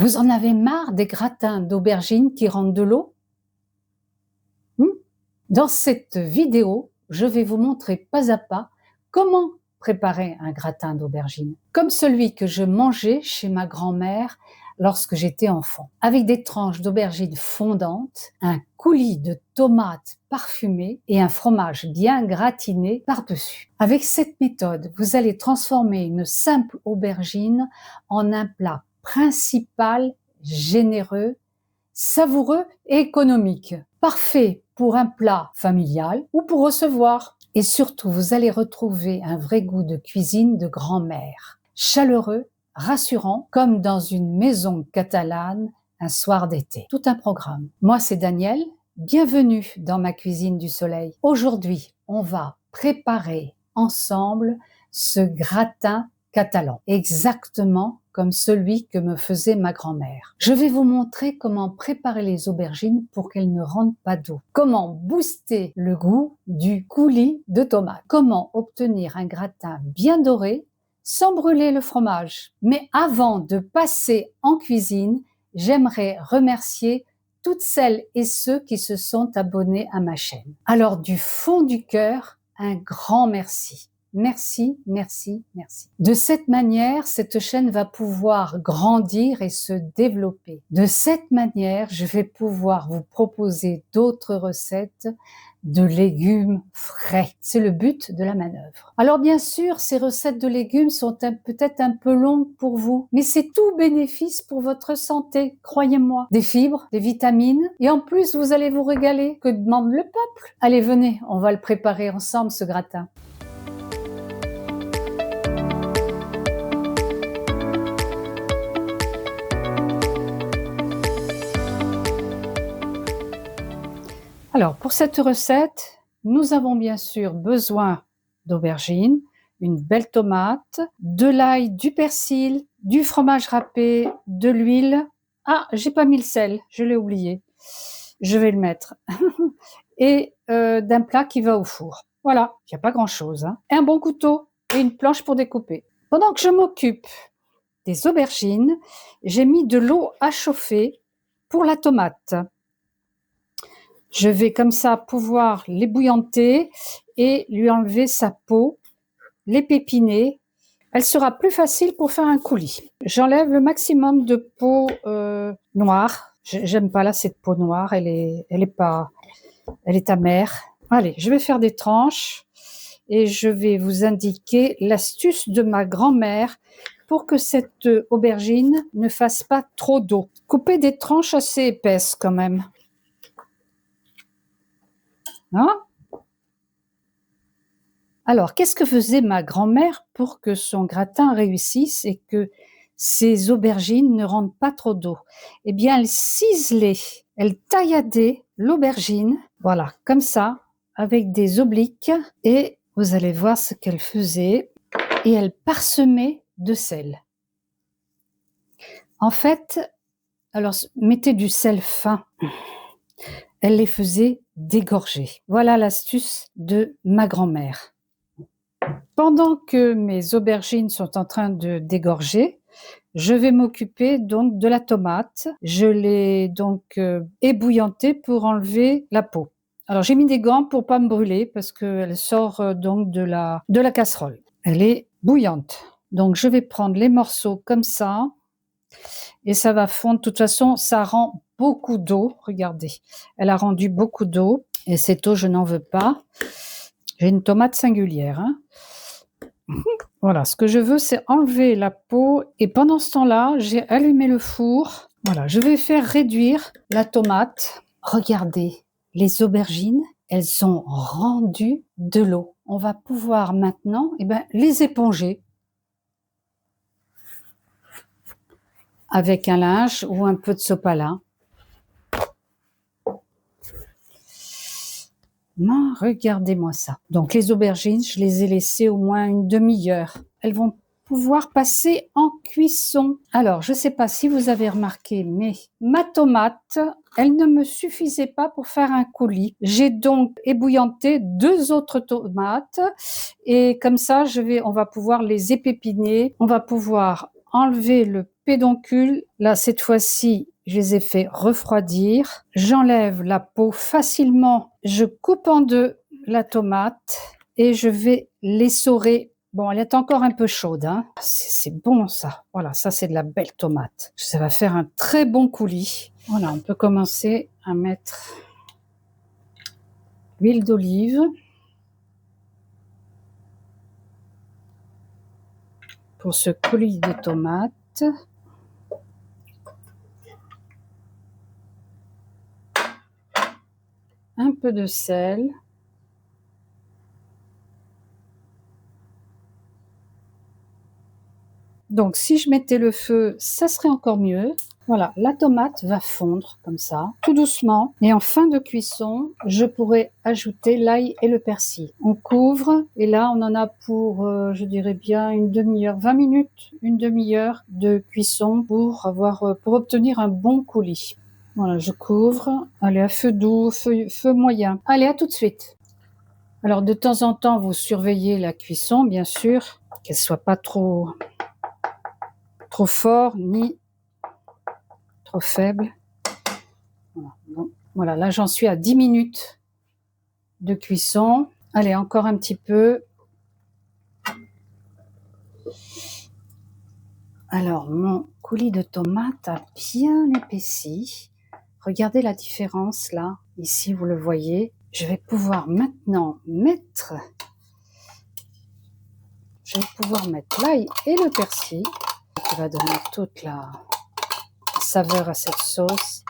Vous en avez marre des gratins d'aubergines qui rendent de l'eau? Dans cette vidéo, je vais vous montrer pas à pas comment préparer un gratin d'aubergines, comme celui que je mangeais chez ma grand-mère lorsque j'étais enfant, avec des tranches d'aubergines fondantes, un coulis de tomates parfumées et un fromage bien gratiné par-dessus. Avec cette méthode, vous allez transformer une simple aubergine en un plat principal, généreux, savoureux et économique. Parfait pour un plat familial ou pour recevoir. Et surtout, vous allez retrouver un vrai goût de cuisine de grand-mère. Chaleureux, rassurant, comme dans une maison catalane un soir d'été. Tout un programme. Moi, c'est Daniel. Bienvenue dans ma cuisine du soleil. Aujourd'hui, on va préparer ensemble ce gratin catalan, exactement comme celui que me faisait ma grand-mère. Je vais vous montrer comment préparer les aubergines pour qu'elles ne rendent pas d'eau. Comment booster le goût du coulis de tomate. Comment obtenir un gratin bien doré sans brûler le fromage. Mais avant de passer en cuisine, j'aimerais remercier toutes celles et ceux qui se sont abonnés à ma chaîne. Alors du fond du cœur, un grand merci. Merci, merci, merci. De cette manière, cette chaîne va pouvoir grandir et se développer. De cette manière, je vais pouvoir vous proposer d'autres recettes de légumes frais. C'est le but de la manœuvre. Alors bien sûr, ces recettes de légumes sont peut-être un peu longues pour vous, mais c'est tout bénéfice pour votre santé, croyez-moi. Des fibres, des vitamines, et en plus, vous allez vous régaler. Que demande le peuple? Allez, venez, on va le préparer ensemble, ce gratin. Alors, pour cette recette, nous avons bien sûr besoin d'aubergines, une belle tomate, de l'ail, du persil, du fromage râpé, de l'huile. Ah, j'ai pas mis le sel, je l'ai oublié. Je vais le mettre. Et d'un plat qui va au four. Voilà, il n'y a pas grand-chose. Un bon couteau et une planche pour découper. Pendant que je m'occupe des aubergines, j'ai mis de l'eau à chauffer pour la tomate. Je vais comme ça pouvoir l'ébouillanter et lui enlever sa peau, les pépiner. Elle sera plus facile pour faire un coulis. J'enlève le maximum de peau noire. J'aime pas là cette peau noire, elle est amère. Allez, je vais faire des tranches et je vais vous indiquer l'astuce de ma grand-mère pour que cette aubergine ne fasse pas trop d'eau. Coupez des tranches assez épaisses quand même. Hein? Alors, qu'est-ce que faisait ma grand-mère pour que son gratin réussisse et que ses aubergines ne rendent pas trop d'eau? Eh bien, elle ciselait, elle tailladait l'aubergine, voilà, comme ça, avec des obliques, et vous allez voir ce qu'elle faisait, et elle parsemait de sel. En fait, alors, mettez du sel fin. Elle les faisait dégorger. Voilà l'astuce de ma grand-mère. Pendant que mes aubergines sont en train de dégorger, je vais m'occuper donc de la tomate. Je l'ai donc ébouillantée pour enlever la peau. Alors j'ai mis des gants pour pas me brûler parce qu'elle sort donc de la casserole. Elle est bouillante. Donc je vais prendre les morceaux comme ça et ça va fondre. De toute façon, ça rend beaucoup d'eau. Regardez, elle a rendu beaucoup d'eau et cette eau, je n'en veux pas. J'ai une tomate singulière. Voilà, ce que je veux, c'est enlever la peau. Et pendant ce temps-là, j'ai allumé le four. Voilà, je vais faire réduire la tomate. Regardez, les aubergines, elles ont rendu de l'eau. On va pouvoir maintenant les éponger avec un linge ou un peu de sopalin. Non, regardez-moi ça. Donc les aubergines, je les ai laissées au moins une demi-heure. Elles vont pouvoir passer en cuisson. Alors, je ne sais pas si vous avez remarqué, mais ma tomate, elle ne me suffisait pas pour faire un coulis. J'ai donc ébouillanté 2 autres tomates et comme ça, on va pouvoir les épépiner. On va pouvoir enlever le pédoncules, là, cette fois-ci, je les ai fait refroidir. J'enlève la peau facilement. Je coupe en deux la tomate et je vais l'essorer. Bon, elle est encore un peu chaude, hein. C'est bon, ça. Voilà, ça, c'est de la belle tomate. Ça va faire un très bon coulis. Voilà, on peut commencer à mettre l'huile d'olive. Pour ce coulis de tomates. Un peu de sel. Donc, si je mettais le feu, ça serait encore mieux. Voilà, la tomate va fondre comme ça, tout doucement. Et en fin de cuisson, je pourrais ajouter l'ail et le persil. On couvre et là, on en a pour, je dirais bien, une demi-heure, 20 minutes, une demi-heure de cuisson pour obtenir un bon coulis. Voilà, je couvre. Allez, à feu doux, feu moyen. Allez, à tout de suite. Alors, de temps en temps, vous surveillez la cuisson, bien sûr, qu'elle soit pas trop fort ni trop faible. Voilà. Bon. Voilà, là j'en suis à 10 minutes de cuisson. Allez, encore un petit peu. Alors, mon coulis de tomates a bien épaissi. Regardez la différence là. Ici, vous le voyez. Je vais pouvoir maintenant mettre l'ail et le persil qui va donner toute la saveur à cette sauce,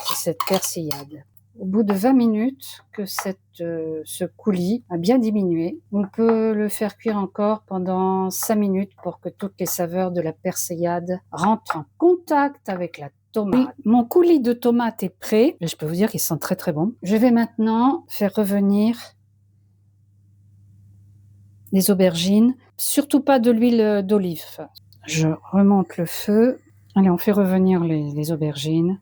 c'est cette persillade. Au bout de 20 minutes que ce coulis a bien diminué, on peut le faire cuire encore pendant 5 minutes pour que toutes les saveurs de la persillade rentrent en contact avec la tomate. Mon coulis de tomate est prêt. Je peux vous dire qu'il sent très très bon. Je vais maintenant faire revenir les aubergines, surtout pas de l'huile d'olive. Je remonte le feu. Allez, on fait revenir les aubergines.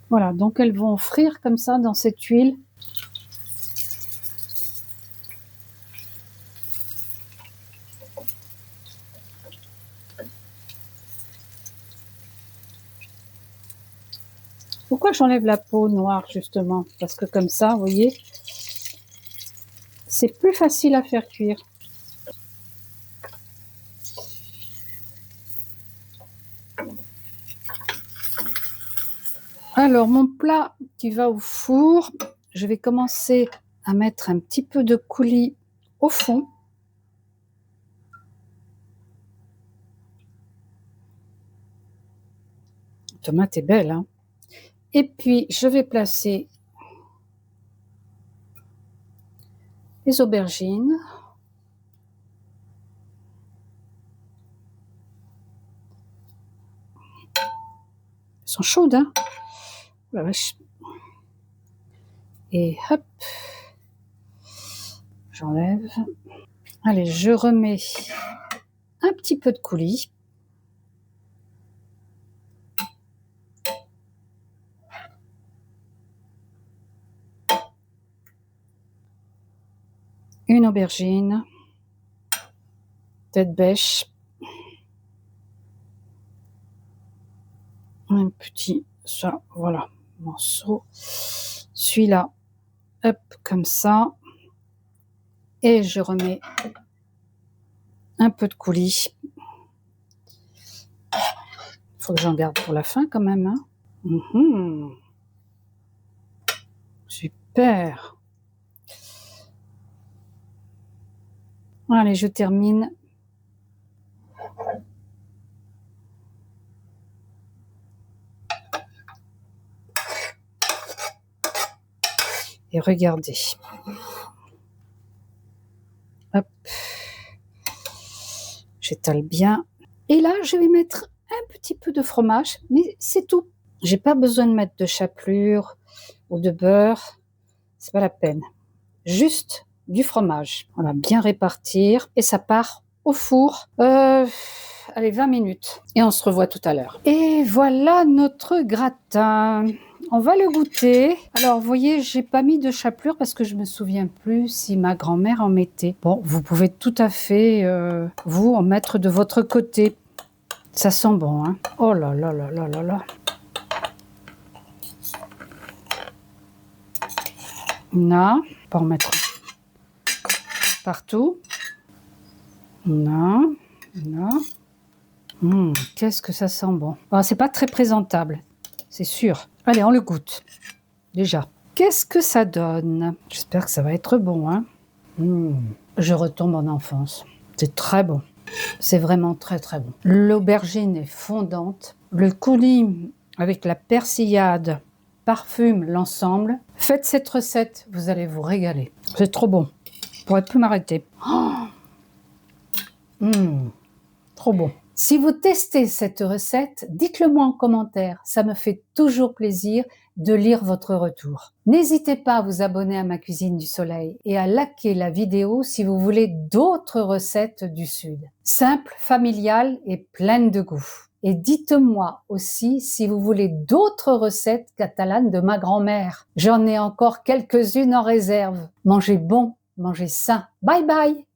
Voilà, donc elles vont frire comme ça dans cette huile. Pourquoi j'enlève la peau noire justement? Parce que comme ça, vous voyez, c'est plus facile à faire cuire. Alors, mon plat qui va au four, je vais commencer à mettre un petit peu de coulis au fond. La tomate est belle, hein? Et puis, je vais placer les aubergines. Elles sont chaudes, hein? La vache. Et hop, j'enlève. Allez, je remets un petit peu de coulis. Une aubergine, tête bêche, un petit, ça, voilà, morceau, celui-là, hop, comme ça, et je remets un peu de coulis. Il faut que j'en garde pour la fin quand même, hein. Super. Allez, je termine. Et regardez. Hop. J'étale bien. Et là, je vais mettre un petit peu de fromage, mais c'est tout. J'ai pas besoin de mettre de chapelure ou de beurre. C'est pas la peine. Juste du fromage. Voilà, bien répartir. Et ça part au four. Allez, 20 minutes. Et on se revoit tout à l'heure. Et voilà notre gratin. On va le goûter. Alors, vous voyez, j'ai pas mis de chapelure parce que je me souviens plus si ma grand-mère en mettait. Bon, vous pouvez tout à fait, vous, en mettre de votre côté. Ça sent bon, hein. Oh là là là là là là. Là, pas en mettre partout. Là, là. Qu'est-ce que ça sent bon. Ah, c'est pas très présentable, c'est sûr. Allez, on le goûte. Déjà. Qu'est-ce que ça donne? J'espère que ça va être bon, hein. Je retombe en enfance. C'est très bon. C'est vraiment très très bon. L'aubergine est fondante. Le coulis avec la persillade parfume l'ensemble. Faites cette recette, vous allez vous régaler. C'est trop bon. Je pourrais plus m'arrêter. Trop bon. Si vous testez cette recette, dites-le moi en commentaire. Ça me fait toujours plaisir de lire votre retour. N'hésitez pas à vous abonner à ma cuisine du soleil et à liker la vidéo si vous voulez d'autres recettes du Sud. Simples, familiales et pleines de goût. Et dites-moi aussi si vous voulez d'autres recettes catalanes de ma grand-mère. J'en ai encore quelques-unes en réserve. Mangez bon, mangez sain. Bye bye!